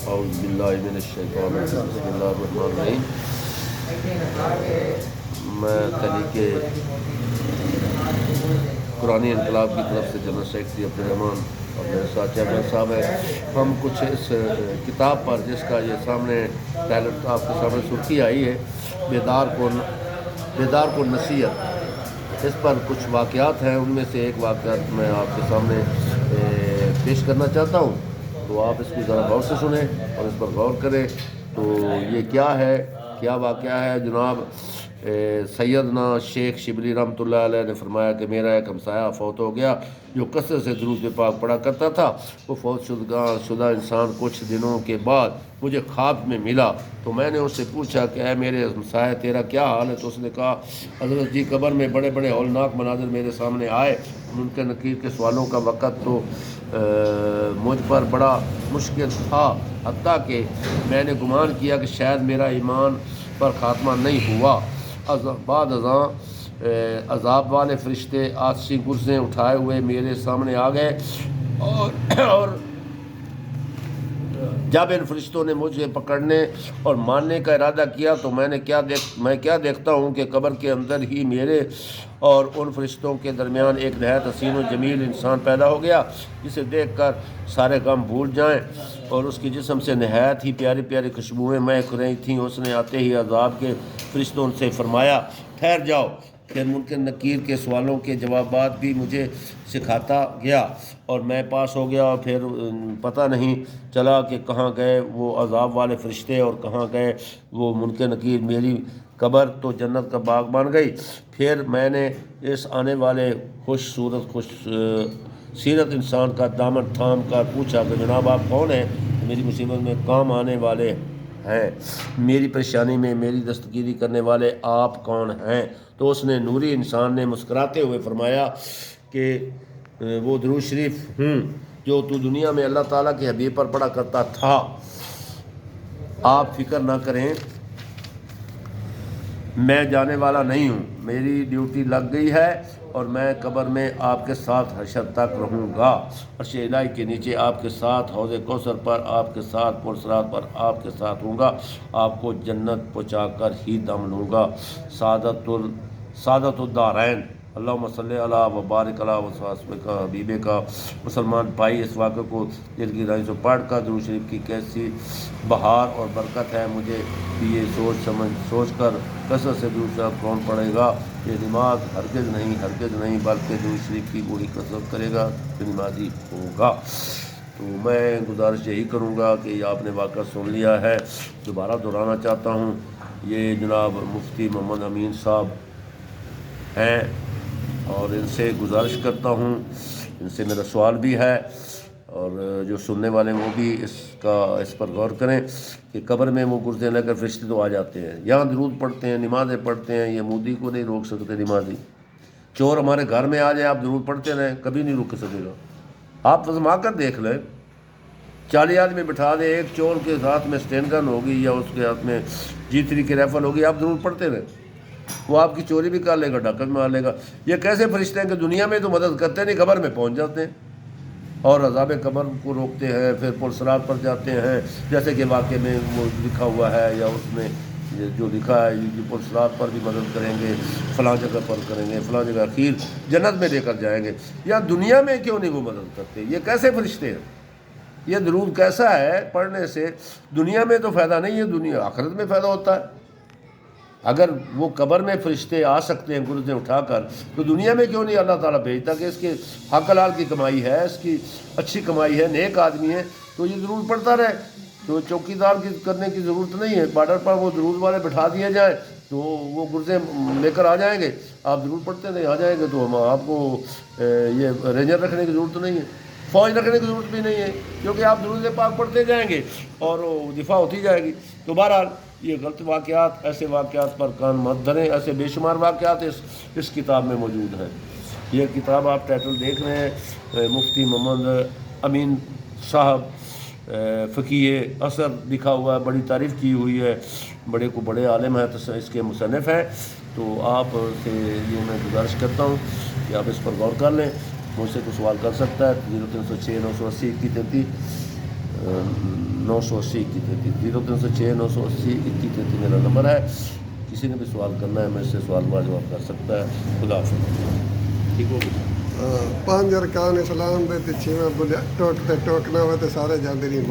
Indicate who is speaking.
Speaker 1: اعوذ باللہ من الشیطان الرجیم بسم اللہ الرحمن الرحیم۔ میں تحریک قرآنی انقلاب کی طرف سے جنرل سیکرٹری عبدالرحمان اور میرے ساتھ چیئرمین صاحب ہیں۔ ہم کچھ اس کتاب پر جس کا یہ سامنے ٹائلٹ آپ کے سامنے سرخی آئی ہے، بیدار کو نصیحت، اس پر کچھ واقعات ہیں۔ ان میں سے ایک واقعات میں آپ کے سامنے پیش کرنا چاہتا ہوں، تو آپ اس کو ذرا غور سے سنیں اور اس پر غور کریں۔ تو یہ کیا واقعہ ہے؟ جناب سیدنا شیخ شبلی رحمۃ اللہ علیہ نے فرمایا کہ میرا ایک ہمسایہ فوت ہو گیا جو کثرت سے درود پاک پڑھا کرتا تھا۔ وہ فوت شدہ انسان کچھ دنوں کے بعد مجھے خواب میں ملا، تو میں نے اس سے پوچھا کہ اے میرے ہمسایہ تیرا کیا حال ہے؟ تو اس نے کہا حضرت جی قبر میں بڑے بڑے ہولناک مناظر میرے سامنے آئے، منکر نکیر کے سوالوں کا وقت تو مجھ پر بڑا مشکل تھا، حتیٰ کہ میں نے گمان کیا کہ شاید میرا ایمان پر خاتمہ نہیں ہوا۔ بعد ازاں عذاب والے فرشتے آتشی گرزیں اٹھائے ہوئے میرے سامنے آ گئے، اور جب ان فرشتوں نے مجھے پکڑنے اور مارنے کا ارادہ کیا تو میں کیا دیکھتا ہوں کہ قبر کے اندر ہی میرے اور ان فرشتوں کے درمیان ایک نہایت حسین و جمیل انسان پیدا ہو گیا، جسے دیکھ کر سارے غم بھول جائیں، اور اس کی جسم سے نہایت ہی پیاری پیاری خوشبوئیں مہک رہی تھیں۔ اس نے آتے ہی عذاب کے فرشتوں سے فرمایا ٹھہر جاؤ۔ پھر منکر نکیر کے سوالوں کے جوابات بھی مجھے سکھاتا گیا اور میں پاس ہو گیا، اور پھر پتہ نہیں چلا کہ کہاں گئے وہ عذاب والے فرشتے اور کہاں گئے وہ منکر نکیر۔ میری قبر تو جنت کا باغ بن گئی۔ پھر میں نے اس آنے والے خوش سیرت انسان کا دامن تھام کر پوچھا کہ جناب آپ کون ہیں؟ میری مصیبت میں کام آنے والے ہیں، میری پریشانی میں میری دستگیری کرنے والے آپ کون ہیں؟ تو اس نے نوری انسان نے مسکراتے ہوئے فرمایا کہ وہ درود شریف ہوں جو تو دنیا میں اللہ تعالیٰ کے حبیب پر پڑھا کرتا تھا۔ آپ فکر نہ کریں، میں جانے والا نہیں ہوں، میری ڈیوٹی لگ گئی ہے اور میں قبر میں آپ کے ساتھ حشر تک رہوں گا، عرش الہی کے نیچے آپ کے ساتھ، حوض کوثر پر آپ کے ساتھ، پرصراط پر آپ کے ساتھ ہوں گا، آپ کو جنت پہنچا کر ہی دم لوں گا۔ سعادت الدارین۔ اللہم صلی علی و بارک علی و صحبہ حبیب کا۔ مسلمان بھائی اس واقعے کو دل کی گہرائی سے پڑھ کر درود شریف کی کیسی بہار اور برکت ہے، مجھے بھی یہ سوچ کر کثرت سے درود شریف کون پڑھے گا یہ نماز ہرگز نہیں بلکہ درود شریف کی وہی کثرت کرے گا جو نمازی ہوگا۔ تو میں گزارش یہی کروں گا کہ یہ آپ نے واقعہ سن لیا ہے، دوبارہ دہرانا چاہتا ہوں۔ یہ جناب مفتی محمد امین صاحب ہیں، اور ان سے گزارش کرتا ہوں، ان سے میرا سوال بھی ہے، اور جو سننے والے وہ بھی اس پر غور کریں کہ قبر میں وہ گرزیں لے کر فرشتے تو آ جاتے ہیں، یہاں درود پڑھتے ہیں، نمازیں پڑھتے ہیں، یہ مودی کو نہیں روک سکتے نمازی۔ چور ہمارے گھر میں آ جائے، آپ درود پڑھتے رہیں، کبھی نہیں روک سکے گا۔ آپ آزما کر دیکھ لیں، 40 آدمی بٹھا دیں، ایک چور کے ہاتھ میں اسٹین گن ہوگی یا اس کے ہاتھ میں G3 کی رائفل ہوگی، آپ درود پڑھتے رہیں، وہ آپ کی چوری بھی کر لے گا، ڈاکہ بھی مار لے گا۔ یہ کیسے فرشتے ہیں کہ دنیا میں تو مدد کرتے نہیں، قبر میں پہنچ جاتے ہیں اور عذاب قبر کو روکتے ہیں، پھر پرصراط پر جاتے ہیں، جیسے کہ واقعے میں وہ لکھا ہوا ہے، یا اس میں جو لکھا ہے یہ پرصراط پر بھی مدد کریں گے، فلاں جگہ پر کریں گے، فلاں جگہ اخیر جنت میں لے کر جائیں گے۔ یا دنیا میں کیوں نہیں وہ مدد کرتے؟ یہ کیسے فرشتے ہیں؟ یہ درود کیسا ہے پڑھنے سے؟ دنیا میں تو فائدہ نہیں ہے، دنیا آخرت میں فائدہ ہوتا ہے۔ اگر وہ قبر میں فرشتے آ سکتے ہیں گرزیں اٹھا کر، تو دنیا میں کیوں نہیں اللہ تعالیٰ بھیجتا کہ اس کے حق حلال کی کمائی ہے، اس کی اچھی کمائی ہے، نیک آدمی ہے، تو یہ درود پڑھتا رہے۔ تو چوکی دار کی کرنے کی ضرورت نہیں ہے، بارڈر پر وہ درود والے بٹھا دیے جائیں تو وہ گرزیں لے کر آ جائیں گے، آپ درود پڑھتے نہیں آ جائیں گے، تو ہم آپ کو یہ رینجر رکھنے کی ضرورت نہیں ہے، فوج رکھنے کی ضرورت بھی نہیں ہے، کیونکہ آپ درود پاک پڑھتے جائیں گے اور دفاع ہوتی جائے گی۔ تو بہرحال یہ غلط واقعات، ایسے واقعات پر کان مت دھریں، ایسے بے شمار واقعات اس کتاب میں موجود ہیں۔ یہ کتاب آپ ٹائٹل دیکھ رہے ہیں، مفتی محمد امین صاحب فقیہ اثر لکھا ہوا ہے، بڑی تعریف کی ہوئی ہے، بڑے عالم ہیں، تو اس کے مصنف ہیں۔ تو آپ سے یہ میں گزارش کرتا ہوں کہ آپ اس پر غور کر لیں۔ مجھ سے کوئی سوال کر سکتا ہے 0306 980 2133 980 2133 0306 980 2133 میرا نمبر ہے. کسی نے بھی سوال کرنا ہے میرے سے سوال جواب کر سکتا ہے. خدا حافظ. ٹھیک ہو گیا.
Speaker 2: 5 ارکان اسلام دے تے 6واں ٹوک تے ٹوکنا ہوئے تے سارے جاندے نہیں.